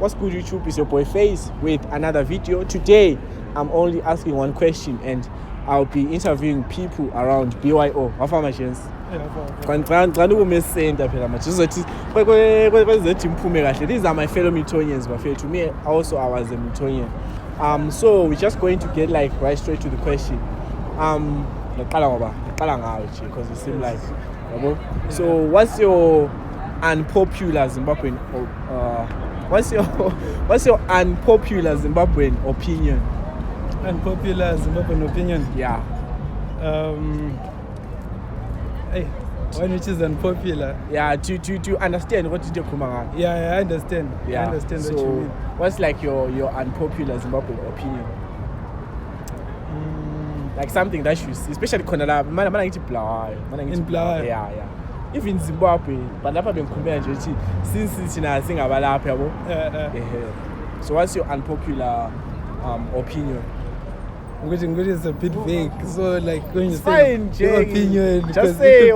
What's good, YouTube? It's your boy Face with another video. Today, I'm only asking one question and I'll be interviewing people around BYO. How far, my chance? These are my fellow Miltonians, but to me, also I was a Miltonian. So we're just going to get like right straight to the question. Because it seems like, so what's your unpopular Zimbabwean what's your unpopular Zimbabwean opinion? Unpopular Zimbabwean opinion? Yeah. One which is unpopular. Yeah, to understand what you do. Yeah, I understand. Yeah. I understand so what you mean. What's like your unpopular Zimbabwean opinion? Like something that you see, especially Konala, in Blair. Yeah. Even Zimbabwe, but never been compared to since it's in a thing about So what's your unpopular opinion? Which is a bit vague. So like when you say your opinion, just say you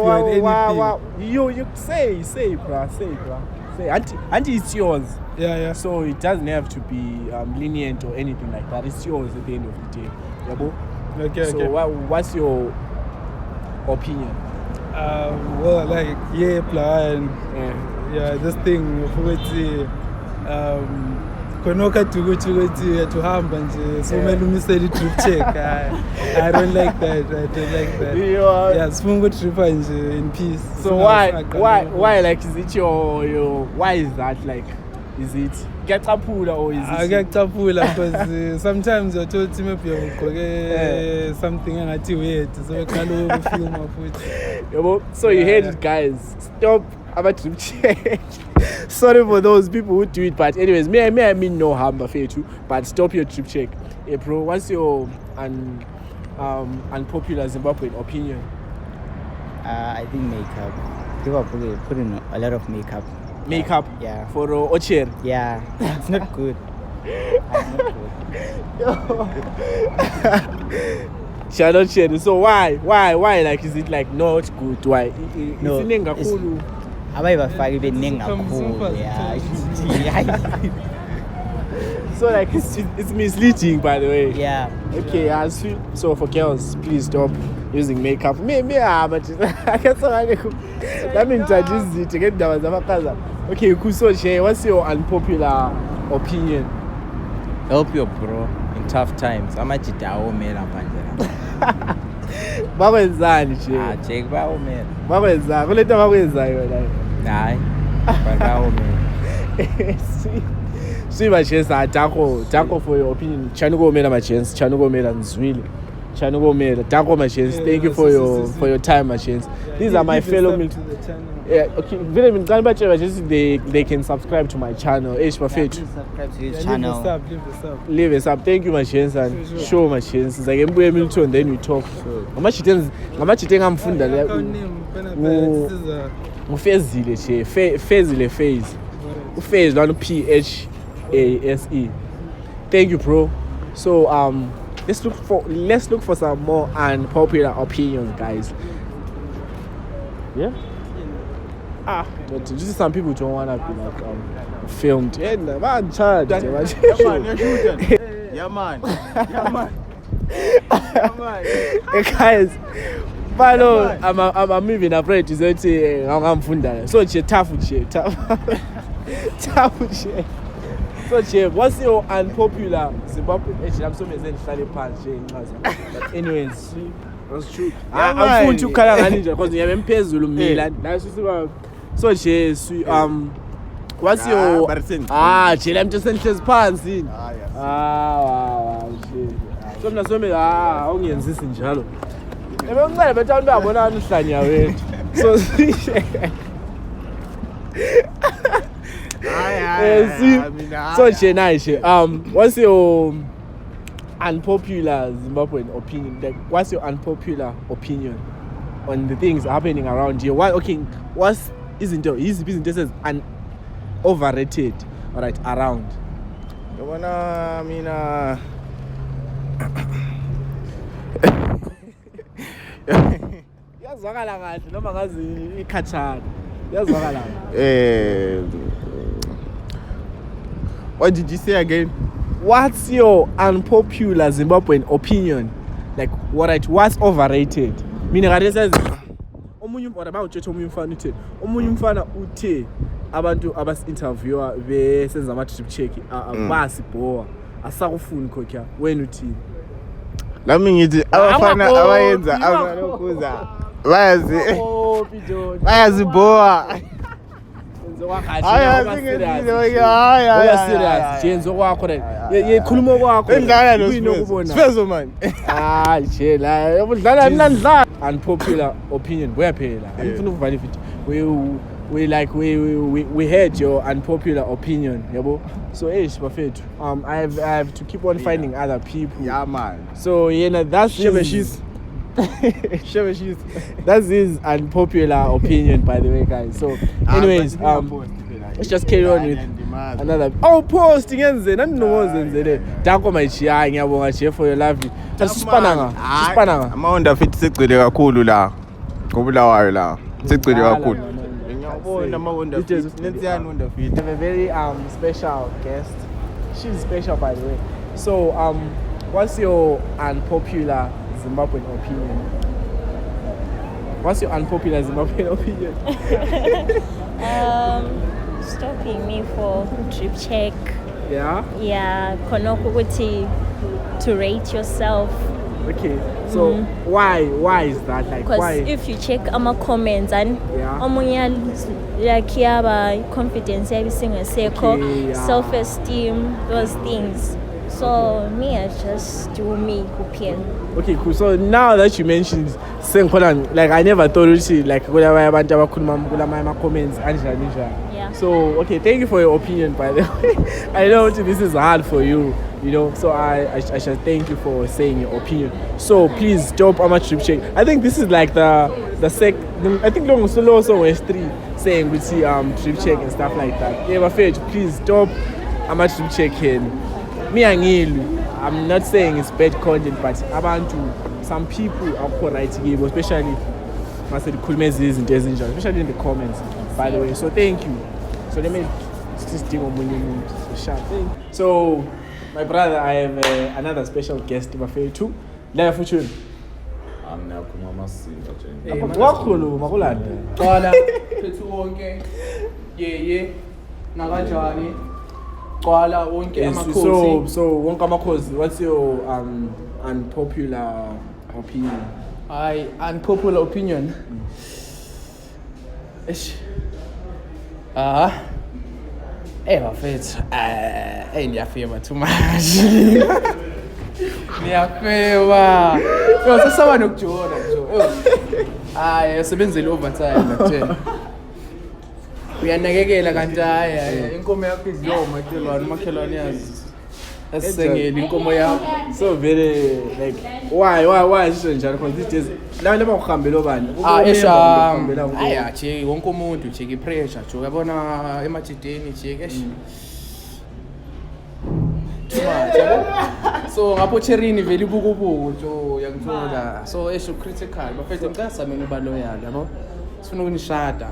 say bro. Say auntie, it's yours. Yeah. So it doesn't have to be lenient or anything like that. It's yours at the end of the day. Okay. What's your opinion? Well, like plan. Yeah, this thing of which konoka to hamba nje so mele umisele trip check. I don't like that. Yeah, sifunga trip nje in peace. So why like is it your why is that like? Is it Gatapula or is it? Gatapula because sometimes you're told to maybe you something and weird. So you can't film of it. So you heard it, guys. Stop about trip check. Sorry for those people who do it, but anyways, I mean no harm but stop your trip check. Hey bro, what's your unpopular Zimbabwean opinion? I think makeup. People are putting a lot of makeup. Makeup? Yeah. For Ocher? Yeah. It's not good. So why? Like, is it like not good? Why? No. So like it's misleading, by the way. Yeah. Okay. So for girls, please stop using makeup. But let me introduce it to get the. Okay, Kuso, what's your unpopular opinion? Help your bro in tough times. I'm at Jitao Mela Panjera. Baba is Zan, check Bao Mela. Baba is Zan. Let them away Zan. Nah, Bao Mela. See my chance, Taco for your opinion. Chanugo Mela, my chance. Chanugo Mela is really. Chanugo Mela. Taco, my chance. Thank you for your time, my chance. These are my fellow Yeah, okay. They can subscribe to my channel. Subscribe to his channel. Leave a sub. Thank you, my chance, and show my chance. Like Milton, then we talk. How much you think I'm funda? Phase not PHASE. Thank you, bro. So let's look for some more unpopular opinions, guys. Yeah. But just some people don't want to be like filmed. Yeah, man, charge. Yeah, man. Hey guys, but I'm moving afraid to say I'm funda. So it's tough. So what's your unpopular Zimbabwean? I'm so but anyways. That's true. I'm full to Kalanga because you have Mpezulu Milan. So what's your chill, I'm just sent pansy. Wow, shit. So ongenzi sinjalo. Ebengicela bethanda uyabona amhlanya wethu. So what's your unpopular Zimbabwean opinion? Like, what's your unpopular opinion on the things happening around here? Isn't his business is overrated, all right, around? Yazwakala kahle noma ngazi ikhatshana. Yazwakala. What did you say again? What's your unpopular Zimbabwean opinion? Like, what's overrated? Meaning, I says, omunye umfana uthe abantu abasi-interviewer besenza ama-trip check basibhowa asakufuni khokya wena uthini? Nami ngithi abafana abayenza abalokhuza bayaziboa. Jenzo kwakho yekhuluma kwakho endlala noSpezo man. Jela udlala mina ndlala. Unpopular opinion kuyaphela. Angifuna ukuvala ividiyo. We heard your unpopular opinion, yabo. So bafethu, I have to keep on finding other people. Yeah man. So that's that's his unpopular opinion, by the way, guys. So anyways, let's just carry on with another posting enze naninozenze danko mayichiya ngiyabonga je for your love. Sispananga amawunda fit segcile kakhulu la ngobulawayo la segcile kakhulu. Ngiyabona amawunda fit nenziyani wonder fit. We have a very special guest. She's special, by the way. So what's your unpopular Zimbabwean opinion? What's your unpopular Zimbabwean opinion? Stopping me for trip check. Yeah? Yeah, konokuguti to rate yourself. Okay, so why is that? Like, because why? If you check comments and yeah. Confidence, everything Okay, yeah. self-esteem, those things. So me, I just do me. Okay, cool. So now that you mentioned saying like I never thought it like comments and yeah. So okay, thank you for your opinion, by the way. I know this is hard for you, so I shall thank you for saying your opinion. So please stop on my trip check. I think this is like the I think long solo song was 3 saying we see trip check and stuff like that. Yeah, but please stop on my trip check in. I'm not saying it's bad content, but some people are writing, especially especially in the comments, by the way. So thank you. So let me just dig on So my brother, I have another special guest too. So wonke amakhosi, what's your unpopular opinion? Unpopular opinion. Bafethu ngiyafeba too much. Ngiyafeba. Sesaba nokujona nje. Sebenzele overtime ngakutshela. Uyanakekela kanti inkomo yakho iziyoma makhelwane yazi. Asengeli inkomo yakho. So very like why is it njalo? Because this is la ukuhambela obani. Che wonke umuntu che ipressure jo yabona emajideni che so ngapho cherini vele ibukubuku jo yakuthola. So critical bafethu ngikazameni uba loyal yabo. Sifuna ukunishada.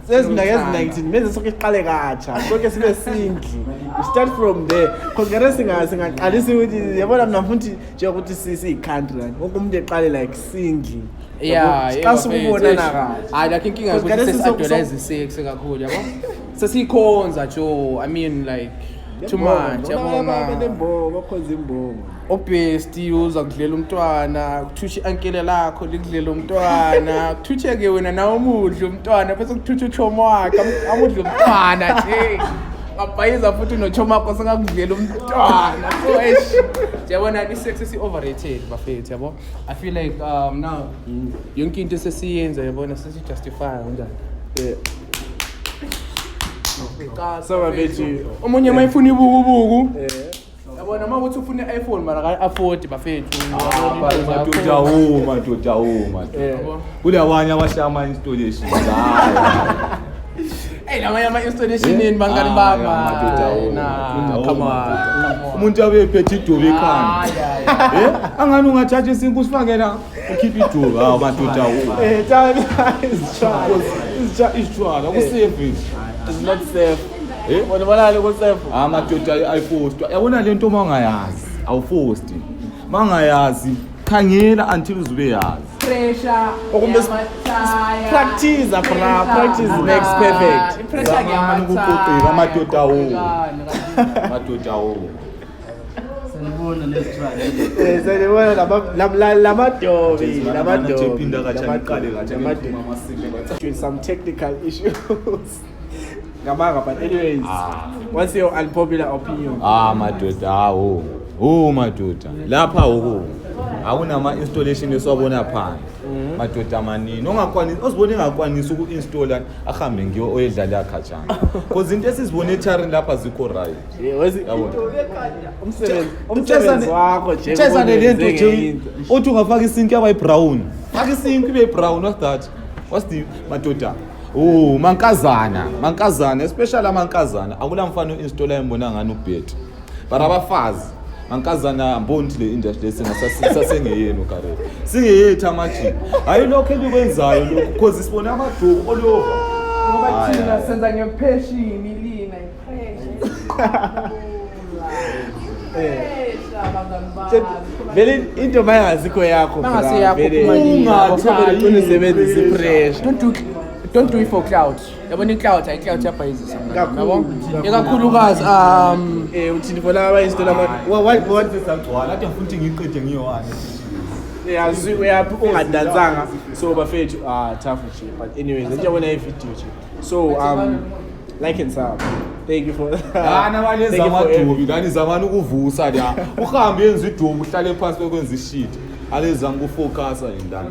Sezindaka 19 menze sonke iqale katsha. Sonke sibe singli. We start from there. Because ngare singaqalisa ukuthi yabona mina mfuthi nje ukuthi sisi country. Wonke umuntu eqale like singli. Yeah, xa sikubonana kahle. Like inkinga ukuthi sesi-idolize sex kakhulu yabo. Sesikhonza jo, I mean like too much yabona. Bakhonza imbongo. Obesti uza kudlela umntwana, kuthushi ankele lakho likudlela umntwana, kuthusheke wena nawe umudla umntwana bese kuthusha uchomo wakhe amudla umntwana nje. Ngabhayiza futhi nochomo wakho sengakudlela umntwana. So yabona isex is overrated bafethu yabo. I feel like now yonke into sesiyenza yabona sesijustify kanjani. So bafethu omunye mayifuna ibukubuku. Yabona mawuthi ufuna iPhone mara ka afford bafethu. Madoda. Kulawanya abashama installation. Lamanye ama-installation yini bangani bami? Come on. Umuntu abephethe idobe ekhanda. Angani ungathatha isinku sifake la ukhipha idobe madoda. It's It's not safe. It's not safe. Bonibonani kuSefo. Amadoda ayifostwa. Yabona le nto mangayazi, awufosti. Mangayazi, khangela until uzube yazi. Pressure. Practice, bra. Practice makes perfect. Pressure Zamani ukuqoqeka amadoda wo. Amadoda wo. Sanibona lamadobi, with some technical issues. Gamanga, but anyways, what's your unpopular opinion? Madoda awo. Madoda. Lapha uku. Awunama installation esiwabona phansi. Madoda amanini. Ongakwanisi, osibone engakwanisi uku-installa ahambe ngiyo oyedlala yakhatshana. Because into esizibone eTharini lapha zikho right. Umsebenzi wakho nje. Chesane lento nje. Uthi ungafaka isinki yaba brown. Faka isinki ibe brown, what's that? What's the madoda? Mankazana, especially amankazana. Akula mfana uinstalla embona ngani ubhethi. But abafazi mankazana mbonti le industry sasengeyenu career. Singeyethu amachi. Hayi lokho elikwenzayo lokho because sibona amaduku all over. Ngoba thina senza ngempeshini lina Vele into mayazikho yakho. Don't do it for cloud. Yabona icloud yabhayizisa. Yabo? Ikakhulukazi uthini for laba install what sesagcwala athi ngifuna ukuthi ngiqede ngiyone. Yeah, ungadansanga so bafethu tough shit, but anyways njengoba na video nje. So like and sub. Thank you for Nabaleza amadubi ngani zamani ukuvusa la. Uhambe yenza idubu uhlale phansi bekwenza ishit. Alezanga ukufocus endani.